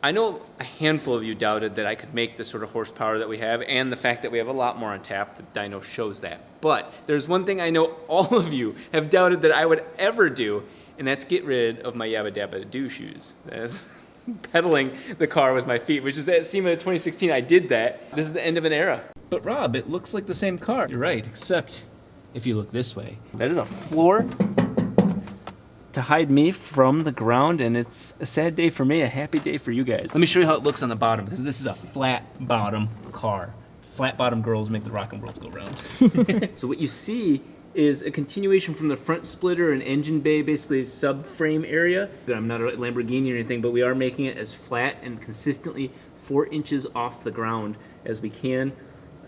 I know a handful of you doubted that I could make the sort of horsepower that we have, and the fact that we have a lot more on tap, the dyno shows that. But there's one thing I know all of you have doubted that I would ever do, and that's get rid of my Yabba Dabba Doo shoes. That's pedaling the car with my feet, which is at SEMA 2016, I did that. This is the end of an era. But Rob, it looks like the same car. You're right, except if you look this way. That is a floor to hide me from the ground, and it's a sad day for me, a happy day for you guys. Let me show you how it looks on the bottom, because this is a flat bottom car. Flat bottom girls make the rock and world go round. So what you see is a continuation from the front splitter and engine bay, basically a subframe area. I'm not a Lamborghini or anything, but we are making it as flat and consistently 4 inches off the ground as we can.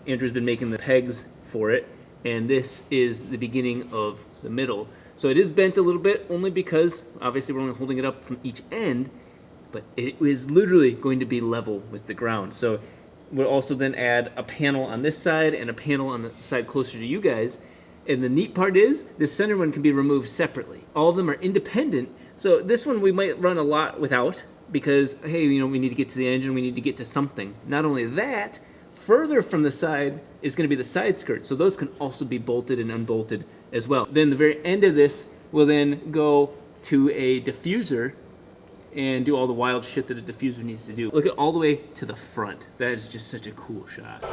Andrew's been making the pegs for it, and this is the beginning of the middle. So it is bent a little bit, only because obviously we're only holding it up from each end, but it is literally going to be level with the ground. So we'll also then add a panel on this side and a panel on the side closer to you guys. And the neat part is, this center one can be removed separately. All of them are independent. So this one we might run a lot without, because, hey, you know, we need to get to the engine, we need to get to something. Not only that, further from the side is going to be the side skirts. So those can also be bolted and unbolted as well. Then the very end of this will then go to a diffuser and do all the wild shit that a diffuser needs to do. Look at all the way to the front. That is just such a cool shot.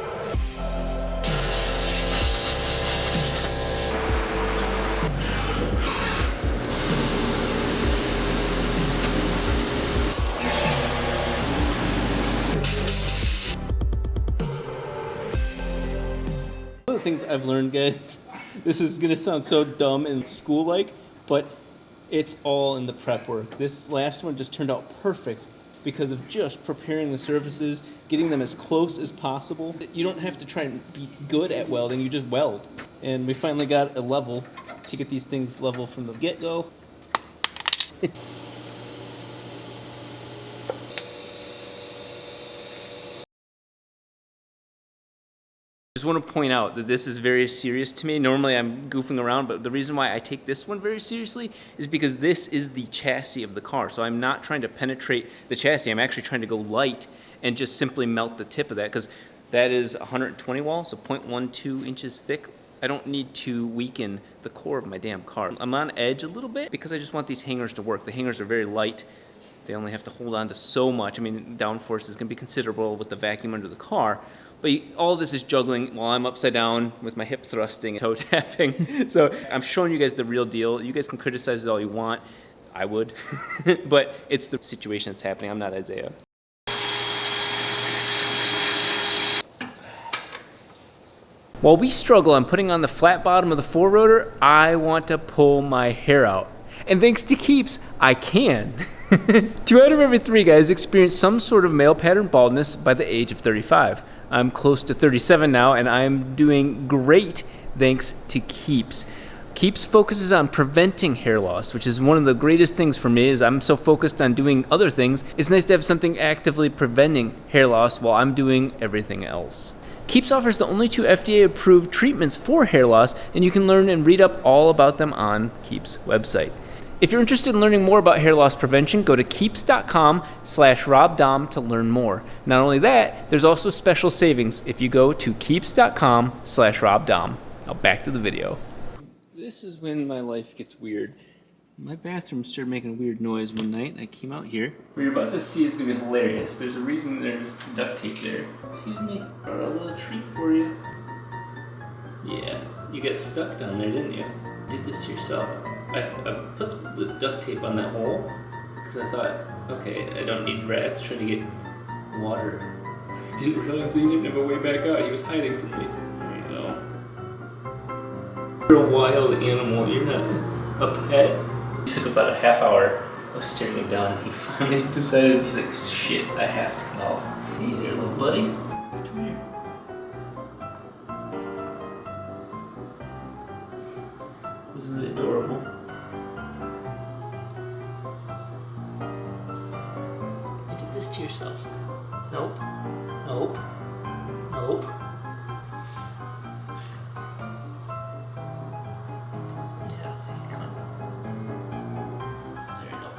One of the things I've learned, guys, this is gonna sound so dumb and school-like, but it's all in the prep work. This last one just turned out perfect because of just preparing the surfaces, getting them as close as possible. You don't have to try and be good at welding, you just weld. And we finally got a level to get these things level from the get-go. I just want to point out that this is very serious to me. Normally I'm goofing around, but the reason why I take this one very seriously is because this is the chassis of the car. So I'm not trying to penetrate the chassis. I'm actually trying to go light and just simply melt the tip of that, because that is 120 wall, so 0.12 inches thick. I don't need to weaken the core of my damn car. I'm on edge a little bit because I just want these hangers to work. The hangers are very light. They only have to hold on to so much. I mean, downforce is going to be considerable with the vacuum under the car. But all of this is juggling while I'm upside down with my hip thrusting and toe tapping. So I'm showing you guys the real deal. You guys can criticize it all you want. I would. But it's the situation that's happening. I'm not Isaiah. While we struggle on putting on the flat bottom of the 4-rotor, I want to pull my hair out. And thanks to Keeps, I can. 2 out of every 3 guys experience some sort of male pattern baldness by the age of 35. I'm close to 37 now, and I'm doing great thanks to Keeps. Keeps focuses on preventing hair loss, which is one of the greatest things for me, is I'm so focused on doing other things. It's nice to have something actively preventing hair loss while I'm doing everything else. Keeps offers the only 2 FDA-approved treatments for hair loss, and you can learn and read up all about them on Keeps' website. If you're interested in learning more about hair loss prevention, go to keeps.com/RobDahm to learn more. Not only that, there's also special savings if you go to keeps.com/RobDahm. Now back to the video. This is when my life gets weird. My bathroom started making a weird noise one night, and I came out here. What you're about to see is going to be hilarious. There's a reason there's duct tape there. Excuse me, got a little treat for you. Yeah, you got stuck down there, didn't you? Did this to yourself. I put the duct tape on that hole because I thought, okay, I don't need rats trying to get water. I didn't realize he didn't have a way back out. He was hiding from me. There you go. You're a wild animal. You're not a pet. It took about a half hour of staring him down, and he finally decided, he's like, shit, I have to come out. Hey there, little buddy. Come here. It was really adorable. You did this to yourself. Nope. Nope. Nope. Yeah, hey, come on. There you go.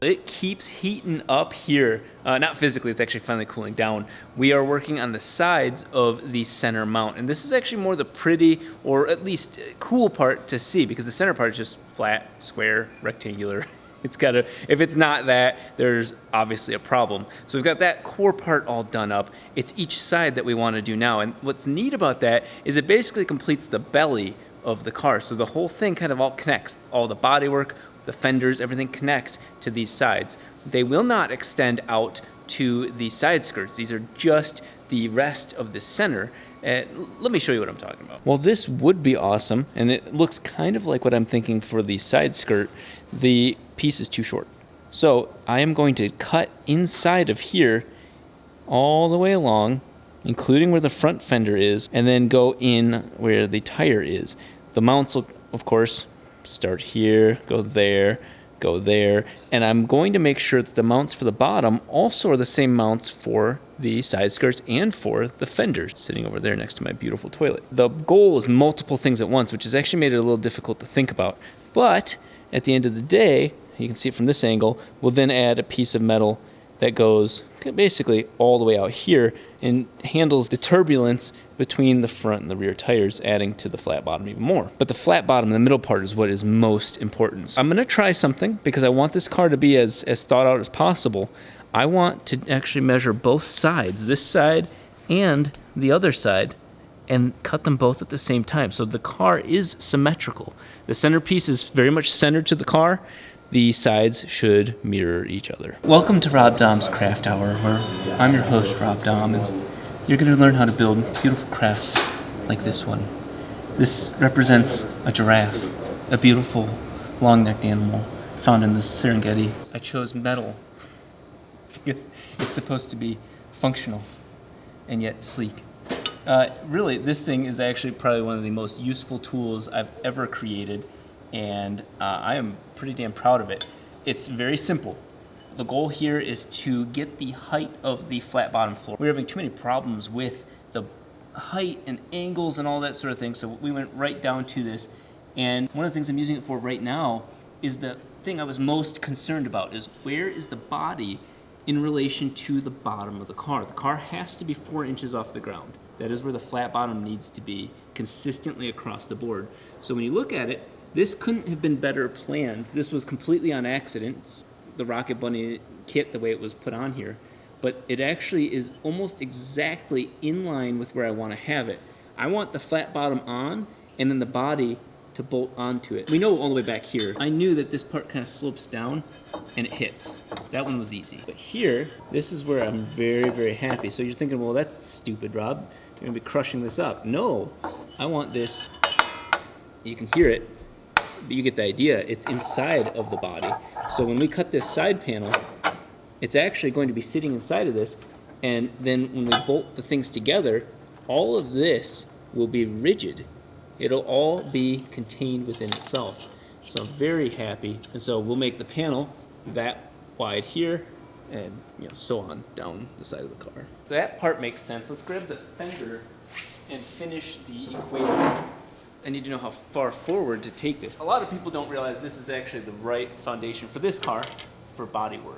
It keeps heating up here. Not physically, it's actually finally cooling down. We are working on the sides of the center mount. And this is actually more the pretty, or at least cool part to see, because the center part is just flat, square, rectangular. It's gotta, if it's not that, there's obviously a problem. So we've got that core part all done up. It's each side that we wanna do now. And what's neat about that is it basically completes the belly of the car. So the whole thing kind of all connects. All the bodywork, the fenders, everything connects to these sides. They will not extend out to the side skirts. These are just the rest of the center. Let me show you what I'm talking about. Well, this would be awesome, and it looks kind of like what I'm thinking for the side skirt. The piece is too short. So I am going to cut inside of here all the way along, including where the front fender is, and then go in where the tire is. The mounts will, of course, start here, go there, and I'm going to make sure that the mounts for the bottom also are the same mounts for the side skirts and for the fenders, sitting over there next to my beautiful toilet. The goal is multiple things at once, which has actually made it a little difficult to think about. But at the end of the day, you can see it from this angle, we'll then add a piece of metal that goes basically all the way out here and handles the turbulence between the front and the rear tires, adding to the flat bottom even more. But the flat bottom, the middle part, is what is most important. So I'm gonna try something because I want this car to be as thought out as possible. I want to actually measure both sides, this side and the other side, and cut them both at the same time. So the car is symmetrical. The centerpiece is very much centered to the car. The sides should mirror each other. Welcome to Rob Dahm's Craft Hour, where I'm your host, Rob Dahm, and you're going to learn how to build beautiful crafts like this one. This represents a giraffe, a beautiful long-necked animal found in the Serengeti. I chose metal because it's supposed to be functional and yet sleek. Really, this thing is actually probably one of the most useful tools I've ever created, and I am pretty damn proud of it. It's very simple. The goal here is to get the height of the flat bottom floor. We're having too many problems with the height and angles and all that sort of thing, so we went right down to this. And one of the things I'm using it for right now is the thing I was most concerned about, is where is the body in relation to the bottom of the car. The car has to be 4 inches off the ground. That is where the flat bottom needs to be consistently across the board. So when you look at it, this couldn't have been better planned. This was completely on accident. It's the Rocket Bunny kit, the way it was put on here. But it actually is almost exactly in line with where I want to have it. I want the flat bottom on, and then the body to bolt onto it. We know all the way back here. I knew that this part kind of slopes down, and it hits. That one was easy. But here, this is where I'm very, very happy. So you're thinking, well, that's stupid, Rob. You're gonna be crushing this up. No, I want this, you can hear it, but you get the idea. It's inside of the body. So when we cut this side panel, it's actually going to be sitting inside of this, and then when we bolt the things together, all of this will be rigid. It'll all be contained within itself. So I'm very happy. And so we'll make the panel that wide here, and so on down the side of the car. That part makes sense. Let's grab the fender and finish the equation. I need to know how far forward to take this. A lot of people don't realize this is actually the right foundation for this car for body work.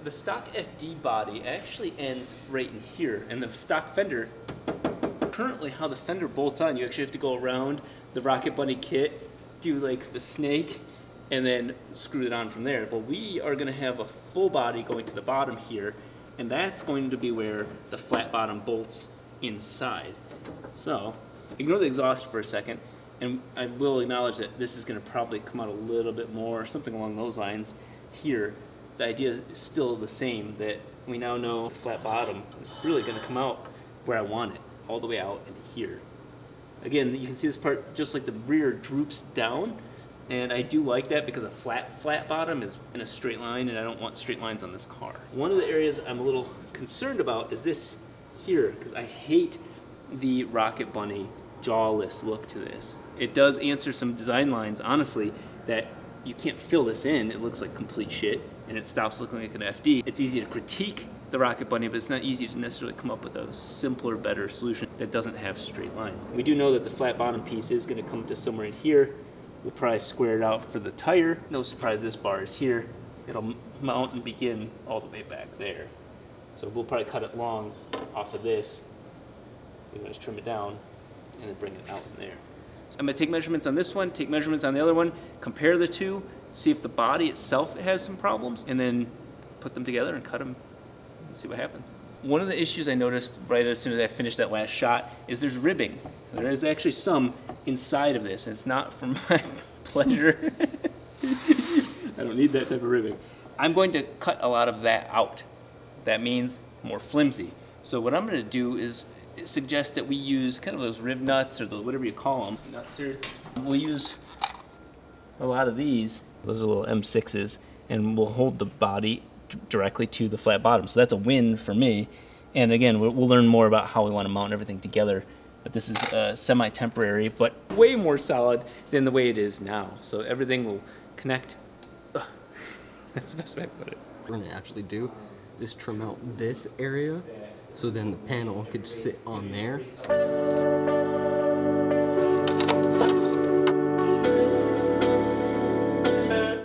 The stock FD body actually ends right in here, and the stock fender, currently how the fender bolts on, you actually have to go around the Rocket Bunny kit, do like the snake, and then screw it on from there. But we are gonna have a full body going to the bottom here, and that's going to be where the flat bottom bolts inside. So, ignore the exhaust for a second, and I will acknowledge that this is gonna probably come out a little bit more, something along those lines here. The idea is still the same, that we now know the flat bottom is really gonna come out where I want it, all the way out into here. Again, you can see this part, just like the rear droops down, and I do like that because a flat bottom is in a straight line, and I don't want straight lines on this car. One of the areas I'm a little concerned about is this here, because I hate the Rocket Bunny jawless look to this. It does answer some design lines, honestly, that you can't fill this in. It looks like complete shit, and it stops looking like an FD. It's easy to critique the Rocket Bunny, but it's not easy to necessarily come up with a simpler, better solution that doesn't have straight lines. We do know that the flat bottom piece is going to come to somewhere in here, We'll probably square it out for the tire. No surprise, this bar is here. It'll mount and begin all the way back there. So we'll probably cut it long off of this. We're gonna just trim it down and then bring it out in there. So I'm gonna take measurements on this one, take measurements on the other one, compare the two, see if the body itself has some problems, and then put them together and cut them and see what happens. One of the issues I noticed right as soon as I finished that last shot is there's ribbing. There is actually some inside of this, and it's not for my pleasure. I don't need that type of ribbing. I'm going to cut a lot of that out. That means more flimsy. So what I'm going to do is suggest that we use kind of those rib nuts or whatever you call them. Nuts. We'll use a lot of these. Those are little M6s, and we'll hold the body directly to the flat bottom. So that's a win for me. And again, we'll learn more about how we want to mount everything together. But this is semi-temporary, but way more solid than the way it is now. So everything will connect. Ugh. That's the best way to put it. What we're gonna actually do is trim out this area, so then the panel could sit on there.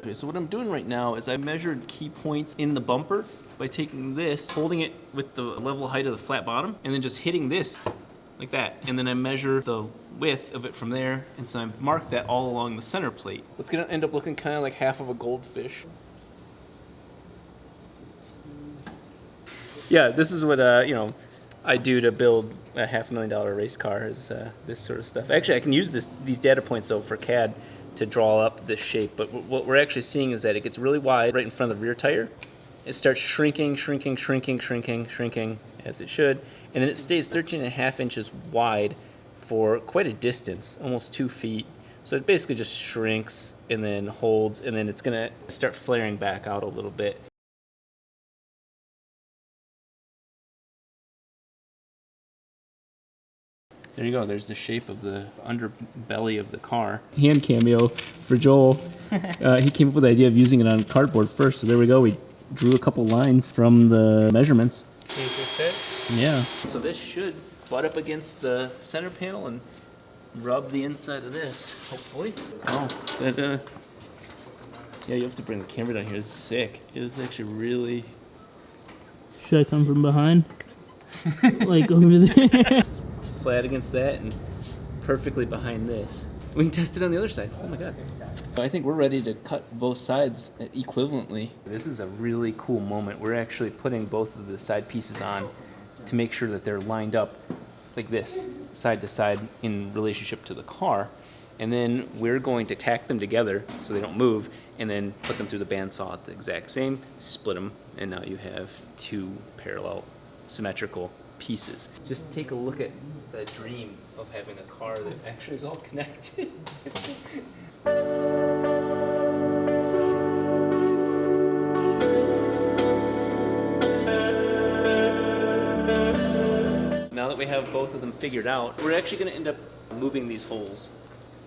Okay, so what I'm doing right now is I measured key points in the bumper by taking this, holding it with the level height of the flat bottom, and then just hitting this like that. And then I measure the width of it from there, and so I've marked that all along the center plate. It's gonna end up looking kind of like half of a goldfish. Yeah, this is what I do to build a $500,000 race car, is this sort of stuff. Actually, I can use these data points though for CAD to draw up this shape, but what we're actually seeing is that it gets really wide right in front of the rear tire. It starts shrinking as it should, and then it stays 13.5 inches wide for quite a distance, almost 2 feet. So it basically just shrinks and then holds, and then it's gonna start flaring back out a little bit. There you go, there's the shape of the underbelly of the car. Hand cameo for Joel. He came up with the idea of using it on cardboard first, so there we go. We drew a couple lines from the measurements. Yeah. So this should butt up against the center panel and rub the inside of this, hopefully. Oh, that, yeah, you have to bring the camera down here. It's sick. It is actually really... Should I come from behind? Like over there? Flat against that and perfectly behind this. We can test it on the other side. Oh my god. I think we're ready to cut both sides equivalently. This is a really cool moment. We're actually putting both of the side pieces on to make sure that they're lined up like this, side to side in relationship to the car. And then we're going to tack them together so they don't move, and then put them through the bandsaw at the exact same, split them, and now you have two parallel symmetrical pieces. Just take a look at the dream of having a car that actually is all connected. Now that we have both of them figured out, we're actually going to end up moving these holes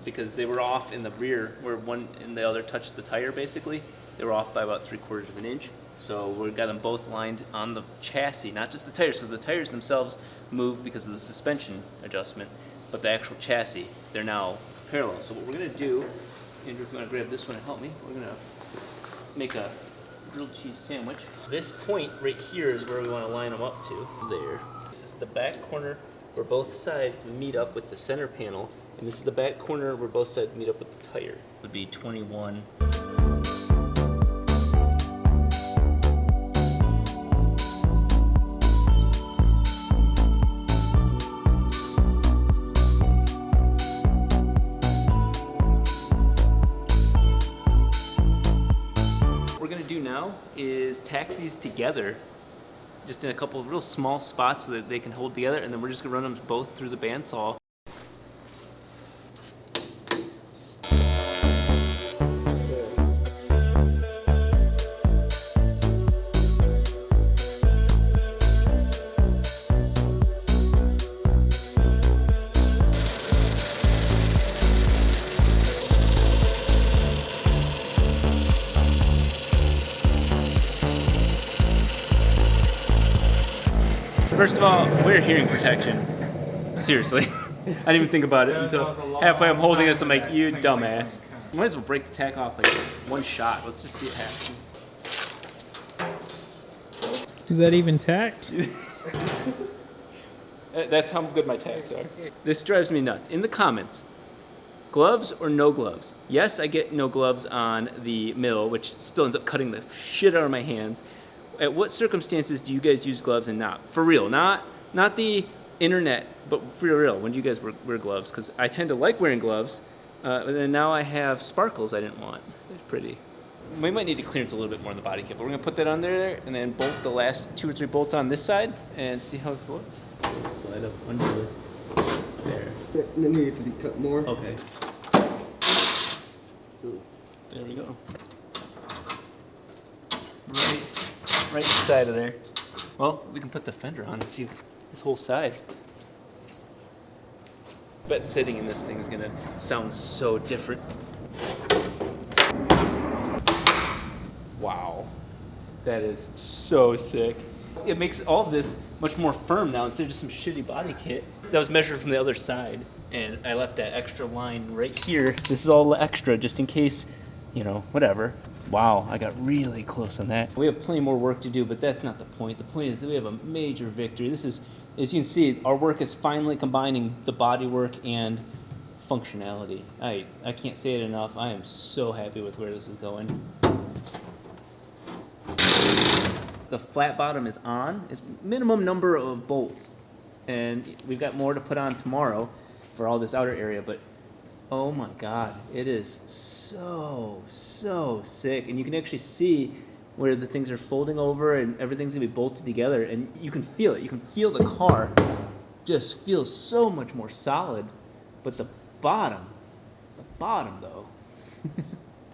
because they were off in the rear where one and the other touched the tire basically. They were off by about 3/4 of an inch. So we've got them both lined on the chassis, not just the tires, because the tires themselves move because of the suspension adjustment, but the actual chassis, they're now parallel. So what we're gonna do, Andrew, if you wanna grab this one and help me, we're gonna make a grilled cheese sandwich. This point right here is where we wanna line them up to, there. This is the back corner where both sides meet up with the center panel, and this is the back corner where both sides meet up with the tire. It would be 21. Is tack these together just in a couple of real small spots so that they can hold together, and then we're just gonna run them both through the bandsaw. First of all, we're hearing protection. Seriously. I didn't even think about it until halfway I'm holding this, I'm like, you dumbass. Might as well break the tack off like one shot. Let's just see it happen. Is that even tacked? That's how good my tags are. This drives me nuts. In the comments, gloves or no gloves? Yes, I get no gloves on the mill, which still ends up cutting the shit out of my hands. At what circumstances do you guys use gloves and not? For real, not the internet, but for real. When do you guys wear gloves? Because I tend to like wearing gloves, and then now I have sparkles I didn't want. It's pretty. We might need to clearance a little bit more in the body kit, but we're gonna put that on there and then bolt the last 2 or 3 bolts on this side and see how this looks. So slide up under there. It needed to be cut more. Okay. So There we go. Right side of there. Well, we can put the fender on and see this whole side. But sitting in this thing is gonna sound so different. Wow, that is so sick. It makes all of this much more firm now instead of just some shitty body kit. That was measured from the other side, and I left that extra line right here. This is all extra just in case, you know, whatever. Wow, I got really close on that. We have plenty more work to do, but that's not the point. The point is that we have a major victory. This is, as you can see, our work is finally combining the body work and functionality. I can't say it enough. I am so happy with where this is going. The flat bottom is on. It's minimum number of bolts. And we've got more to put on tomorrow for all this outer area, but oh my God, it is so sick. And you can actually see where the things are folding over and everything's gonna be bolted together, and you can feel it. You can feel the car just feels so much more solid, but the bottom though,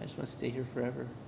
I just want to stay here forever.